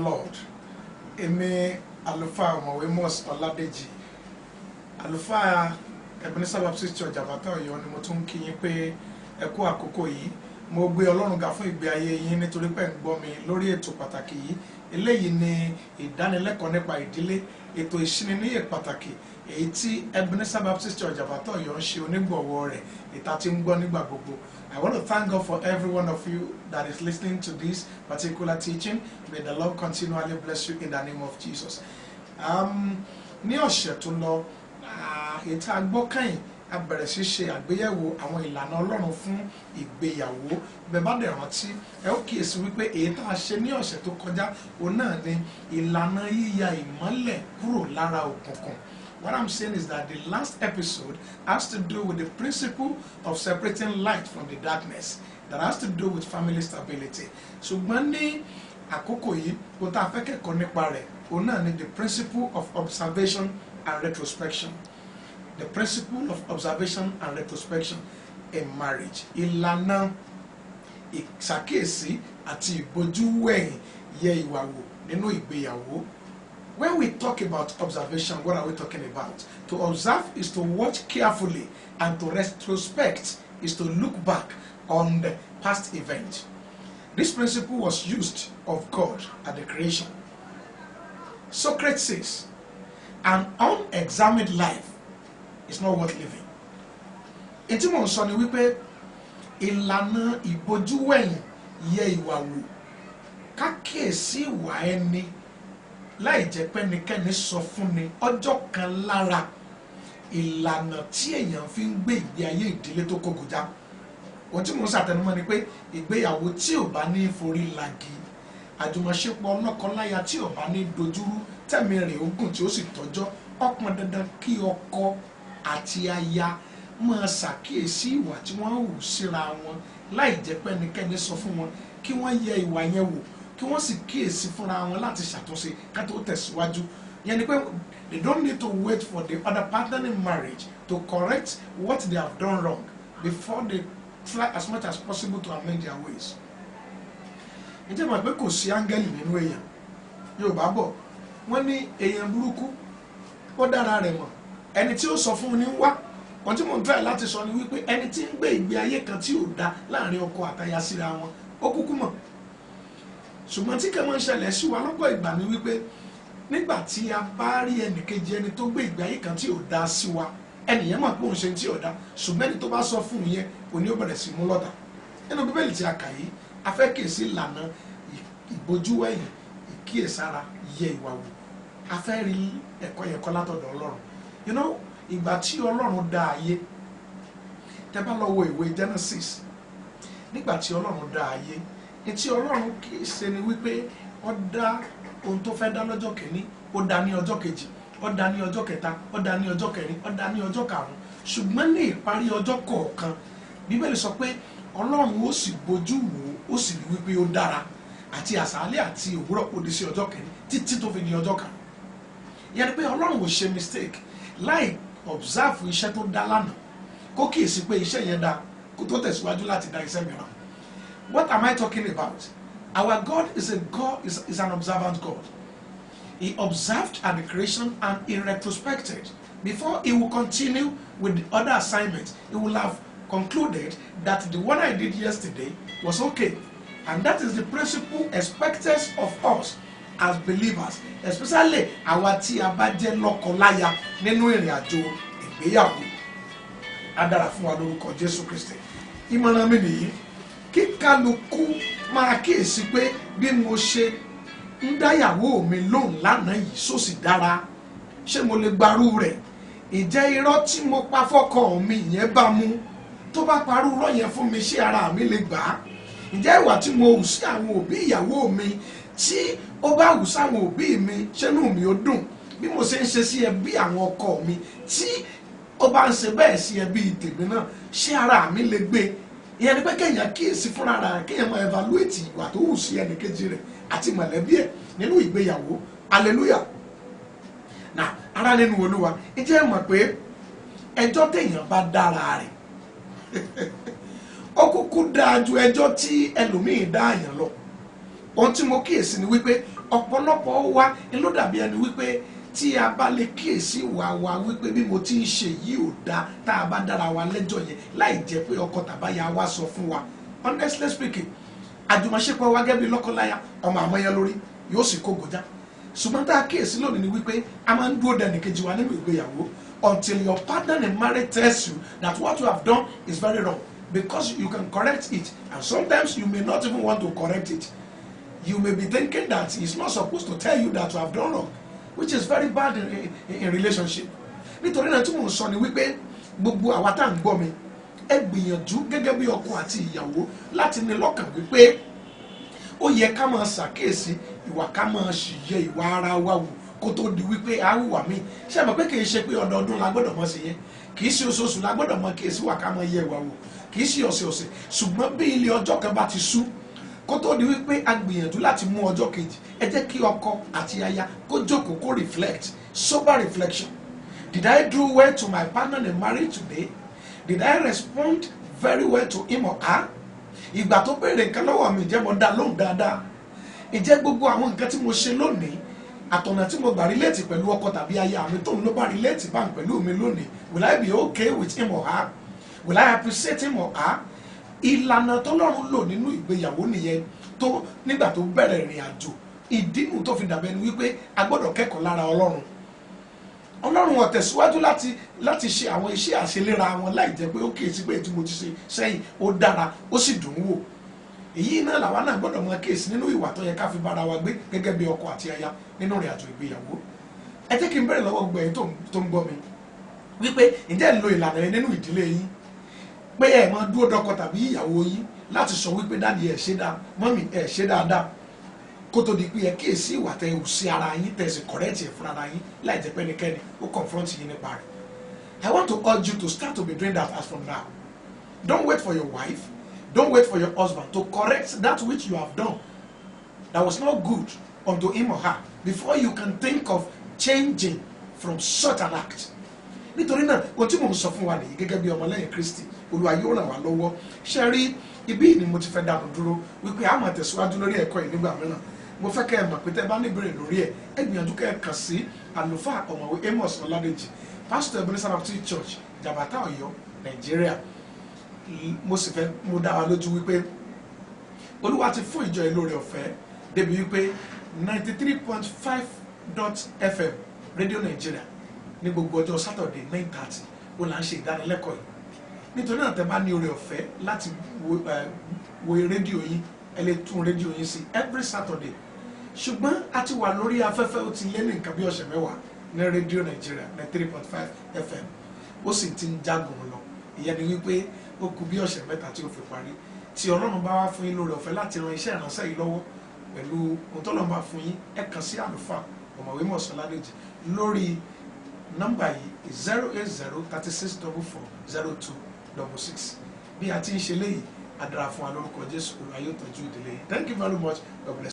Lord, èmi àlùfáà ọ̀mọ̀wé Mos Ọládèjì, àlùfáà Ebenezer Baptist Church Àbátà Ọ̀yọ́ ni mo tún kí yín pé ẹ kú àkókò yìí. Mo gbé Ọlọ́run ga fún ìgbé ayé yín nítorí pé ń gbọ́ mi lórí ètò pàtàkì yìí. Eléyìí ni ìdánilẹ́kọ̀ọ́ nípa ìdílé, ètò ìṣininíyè pàtàkì èyí tí Ebenezer Baptist Church Àbátà Ọ̀yọ́ ń ṣe onígbọ̀wọ́ rẹ̀, ìta tí ń gbọ́ nígbà gbogbo. I want to thank God for every one of you that is listening to this particular teaching. May the Lord continually bless you in the name of Jesus. Ní ọ̀sẹ̀ tó lọ, ètò àgbọ́kàyìn a bẹ̀rẹ̀ sí ṣe àgbéyẹ̀wò àwọn ìlànà Ọlọ́run fún ìgbéyàwó. Bẹ́ẹ̀ bá dẹ̀ rántí, ẹ ó kíyèsí wípé èyí tá a ṣe ní ọ̀sẹ̀ tó kọjá, òun náà ni ìlànà yíya ìmọ́lẹ̀ kúrò lára òkùnkùn. What I'm saying is that the last episode has to do with the principle of separating light from the darkness. That has to do with family stability. Ṣùgbọ́n ní àkókò yìí, ohun tá a fẹ́ kẹ́kọ̀ọ́ nípa rẹ̀, òun náà ni the principle of observation and retrospection. The principle of observation and retrospection in marriage. Ìlànà ìṣàkíyèsí àti ìbojúwẹ̀yìn yẹ ìwà wò nínú ìgbéyàwó. When we talk about observation, what are we talking about? To observe is to watch carefully, and to retrospect is to look back on the past event. This principle was used of God at the creation. Socrates says, an unexamined life is not worth living. Ètí mò ń sọ ni wípé ìlànà ìbojúwẹ̀yìn yẹ ìwà wò, ká kíyèsí ìwà ẹni láì jẹ́ pé ẹnikẹ́ni sọ fún ni ọjọ́ kan lára ìlànà tí èèyàn fi ń gbé ìgbé ayé ìdílé tó kó gojá. Ohun tí mò ń ṣàtẹnumọ́ ni pé ìgbéyàwó tí ò bá ní forí lagi, àjùmọ̀ṣepọ̀ lọ́kọláya tí ò bá ní dojúrú, tẹ̀mí rẹ̀ ogún tí ó sì tọ́jọ́, ó pọn dandan kí ọkọ àti aya máa ṣàkíyèsí ìwà tí wọ́n hù síra wọn láì jẹ́ pé ẹnikẹ́ni sọ fún wọn, kí wọ́n yẹ ìwà yẹn wò, kí wọ́n sì kíyèsí fúnra wọn láti ṣàtúnṣe ká tó tẹ̀síwájú. Yẹn ni pé they don't need to wait for the other partner in marriage to correct what they have done wrong before they try as much as possible to amend their ways. Ǹjẹ́ mọ̀ pé kò sí áńgẹ́lì nínú èèyàn? Yorùbá bọ̀ wọ́n ní èèyàn burúkú ó dára rẹ̀ mọ̀, ẹni tí ó sọ fún ni wá. Ohun tí mò ń try láti sọ ni wípé ẹni tí ń gbé ìgbé ayé kan tí ò dá láàrin ọkọ àtaya síra wọn, ó kúkú mọ̀. Ṣùgbọ́n tí kẹ́mọ́ ń ṣẹlẹ̀ sí wa lọ́pọ̀ ìgbà ni wípé nígbà tí a bá rí ẹnìkejì ẹni tó gbé ìgbé ayé kan tí ò dá sí wa, ẹnìyẹn mọ̀ pé òun ṣe tí ò dá, ṣùgbọ́n ẹni tó bá sọ fún un yẹn òní ó bẹ̀rẹ̀ sí mú lọ́tà. Nínú Bíbélì tí a kà yìí, a fẹ́ kíyèsí ìlànà ìbojúwẹ̀yìn, ìkíyèsára, yẹ ìwà wò. A fẹ́ rí ẹ̀kọ́ yẹn kọ́ látọ̀dọ̀ Ọlọ́run. You know, ìgbà tí Ọlọ́run dá ayé, tẹ́ bá lọ wo ìwé Genesis, nígbà tí Ọlọ́run dá ayé, tí Ọlọ́run kì í ṣe ni wípé ó dá ohun tó fẹ́ dá lọ́jọ́ kìíní, ó dá ní ọjọ́ kejì, ó dá ní ọjọ́ kẹta, ó dá ní ọjọ́ kẹrin, ó dá ní ọjọ́ karùn-ún. Ṣùgbọ́n ní ìparí ọjọ́ kọ̀ọ̀kan, Bíbélì sọ pé Ọlọ́run ó sì bojú wò ó sì rí wípé ó dára, àti àṣálẹ́ àti òwúrọ̀ ó di sí ọjọ́ kìíní títí tó fi di ọjọ́ karùn-ún. Ìyẹn ni pé Ọlọ́run ò ṣe mistake láì observe iṣẹ́ tó dá lánàá, kó kíyèsí pé iṣẹ́ yẹn dá kó tó tẹ̀síwájú láti dá iṣẹ́ mìíràn. What am I talking about? Our God is is an observant God. He observed at the creation and he retrospected. Before he will continue with the other assignments, he will have concluded that the one I did yesterday was okay. And that is the principle expected of us as believers, especially àwa tí a bá jẹ́ lọ́kọláya nínú ìrìn àjò ìgbéyàwó. A dára fún wa lórúkọ Jésù Kristi. Ìmọ̀ràn mi nìyí, kí kálukú máa kíyèsí pé bí mo ṣe ń dáyàwó mi lóhùn lánàá yìí sósì dára, ṣé mo lè gbarú rẹ̀? Ìjẹ́ irọ́ tí mo pa fọ́kọ mi yẹn bá mú? Tó bá parú irọ́ yẹn fún mi, ṣé ara mi lè gbà á? Ǹjẹ́ ìwà tí mo hù sí àwọn òbí ìyàwó mi, tí ó bá hù sáwọn òbí mi, ṣé inú mi ó dùn? Bí mo ṣe ń ṣe sí ẹbí àwọn ọkọ mi, tí ó bá ń ṣe bẹ́ẹ̀ sí ẹbí tèmi náà, ṣé ara mi lè gbé? Ìyẹn ni pé kéèyàn kíyèsí fúnra rẹ̀, kéèyàn máa evaluate ìwà tó hù sí ẹnìkejì rẹ̀ àti mọ̀lẹ́bí ẹ̀ nínú ìgbéyàwó. Hallelujah. Now, ara nínú Olúwa, ǹjẹ́ ẹ mọ̀ pé ẹjọ́ téèyàn bá dára rẹ̀ ó kúkú dáa ju ẹjọ́ tí ẹlòmíì dá àyàn lọ. ohun tí mo kíyèsí ni wípé ọ̀pọ̀lọpọ̀ wa ni ló dàbí ẹni wípé tí a bá lè kíyèsí ìwà wa wípé bí mo ti ń ṣe yìí ò dáa tá a bá dára wa lẹ́jọ́ yẹn láì jẹ́ pé ọkọ tàbáyà wa sọ fún wa honestly speaking àjùmọ̀ṣepọ̀ wa gẹ́gẹ́ bí lọ́kọláya ọmọ àmọ́yẹ lórí yóò sì kó gòjá ṣùgbọ́n tá a kíyèsí lónìí ni wípé a máa ń dúró dẹni kejì wa nínú ìgbéyàwó until your partner in marriage tells you that what you have done is very wrong because you can correct it and sometimes you may not even want to correct it. You may be thinking that he's not supposed to tell you that you have done wrong, which is very bad in relationship. Nítorí náà tí mò ń sọ ni wípé gbogbo àwa tá à ń gbọ́ mi ẹ gbìyànjú gẹ́gẹ́ bí ọkọ àti ìyàwó láti ní lọ́kàn wípé ó yẹ ká máa ṣàkíyèsí ìwà ká máa ṣìyẹ ìwà ara wa wò kó tó di wípé a hùwà mí ṣe mọ̀ pé kì í ṣe pé ọdọọdún la gbọ́dọ̀ mọ̀ sí yẹn kì í ṣe oṣooṣù la gbọ́dọ̀ mọ̀ kíyèsí wà ká máa yẹ ìwà wò kì í ṣe ọ̀sẹ̀ọ̀sẹ̀ ṣùgbọ́n bí ilé ọjọ́ kan bá ti sú kó tó di wípé a gbìyànjú láti mú ọjọ́ kejì ẹ jẹ́ kí ọkọ àti aya kó jókòó kó reflect sober reflection. Did I do well to my partner in marriage today? Did I respond very well to him or her? Ìgbà tó béèrè nǹkan lọ́wọ́ mi jẹ́ mo dá lóhùn dáadáa. Ǹjẹ́ gbogbo àwọn nǹkan tí mo ṣe lónìí àtọ̀nà tí mo gbà relate pẹ̀lú ọkọ tàbí aya mi tóun ló bá relate bá pẹ̀lú mi lónìí, will I be okay with him or her? Will I appreciate him or her? Ìlànà tọ́lọ́run lò nínú ìgbéyàwó nìyẹn tó nígbà tó bẹ̀rẹ̀ ìrìn àjò ìdínú tó fi dàbẹ̀ ni wípé a gbọ́dọ̀ kẹ́kọ̀ọ́ lára Ọlọ́run. Ọlọ́run ó tẹ̀síwájú láti ṣe àwọn iṣẹ́ àṣeléra wọn láì jẹ́ pé ó kíyèsí pé tí mo ti ṣe sẹ́yìn ó dára ó sì dùn wò. Èyí náà làwa náà gbọ́dọ̀ mọ kíyèsí nínú ìwà tó yẹ ká fi bára wa gbé gẹ́gẹ́ bí ọkọ àti aya nínú ìrìn àjò ìgbéyàwó. Ẹ jẹ́ kí n bẹ̀rẹ̀ lọ́wọ́ gbẹ̀yìn tó ń gbọ́ mi wípé ǹjẹ́ ń lo ìlànà yẹn nínú ìdílé yín pé ẹ máa dúró dọkọ tàbí ìyàwó yín láti sọ wípé dáàdi ẹ ṣe dáa mọ́mì ẹ ṣe dáadáa kó tó di pé ẹ kíyèsí ìwà tẹ ò sí ara yín tẹ sì kọ̀rẹ́tì ẹ̀ fúnra yín láì jẹ́ pé ẹnikẹ́ni ó confront yín nípa rẹ̀. I want to urge you to start to be doing that as from now. Don't wait for your wife, don't wait for your husband to correct that which you have done that was not good unto him or her before you can think of changing from such an act. Nítorí náà ohun tí mò ń sọ fún wa nìyí gẹ́gẹ́ bí ọmọlẹ́yìn Kristi Olúwa yóò ràn wá lọ́wọ́ ṣe rí ibi ni mo ti fẹ́ dànù dúró wípé a máa tẹ̀síwájú lórí ẹ̀kọ́ yìí nígbà mìíràn mo fẹ́ kẹ́ ẹ mọ̀ pé tẹ́ bá ní ìbéèrè lórí ẹ̀ ẹ gbìyànjú kẹ́ ẹ kàn sí àlùfáà ọ̀mọ̀wé Amos Ọládèjì Pastor Ebenezer Baptist Church Jàbátà Ọ̀yọ́ Nàìjíríà. Mo sì fẹ́ mo dá wa lójú wípé Olúwa ti fún ìjọ ìlóore ọ̀fẹ́ débi wípé 93.5.FM Radio Nigeria ní gbogbo ọjọ́ Saturday 9:30 ó là ń ṣe ìdánilẹ́kọ̀ọ́ yìí. Nítorí náà tẹ́ bá ní oore ọ̀fẹ́ láti wo rédíò yín ẹ lè tún rédíò yín sí every Saturday. Ṣùgbọ́n a ti wà lórí afẹ́fẹ́ ó ti lé ní nǹkan bí ọ̀sẹ̀ mẹ́wàá ní rédíò Nàìjíríà 93.5 FM ó sì ti ń jágùn lọ. Ìyẹn ni wípé ó kù bí ọ̀sẹ̀ mẹ́ta tí ó fi parí. Tí Ọlọ́run bá wá fún yín lóore ọ̀fẹ́ láti ran iṣẹ́ ìránṣẹ́ yìí lọ́wọ́ pẹ̀lú ohun tó lọ́n bá fún yín ẹ kàn sí àlùfáà ọ̀mọ̀wé Amos Ọládèjì lórí nọ́mbà yìí 08036440266. Bí a ti ń ṣe léyìí a dára fún wa lórúkọ Jésù Olúwa yóò tọ́jú ìdílé yìí. Thank you very much. God bless.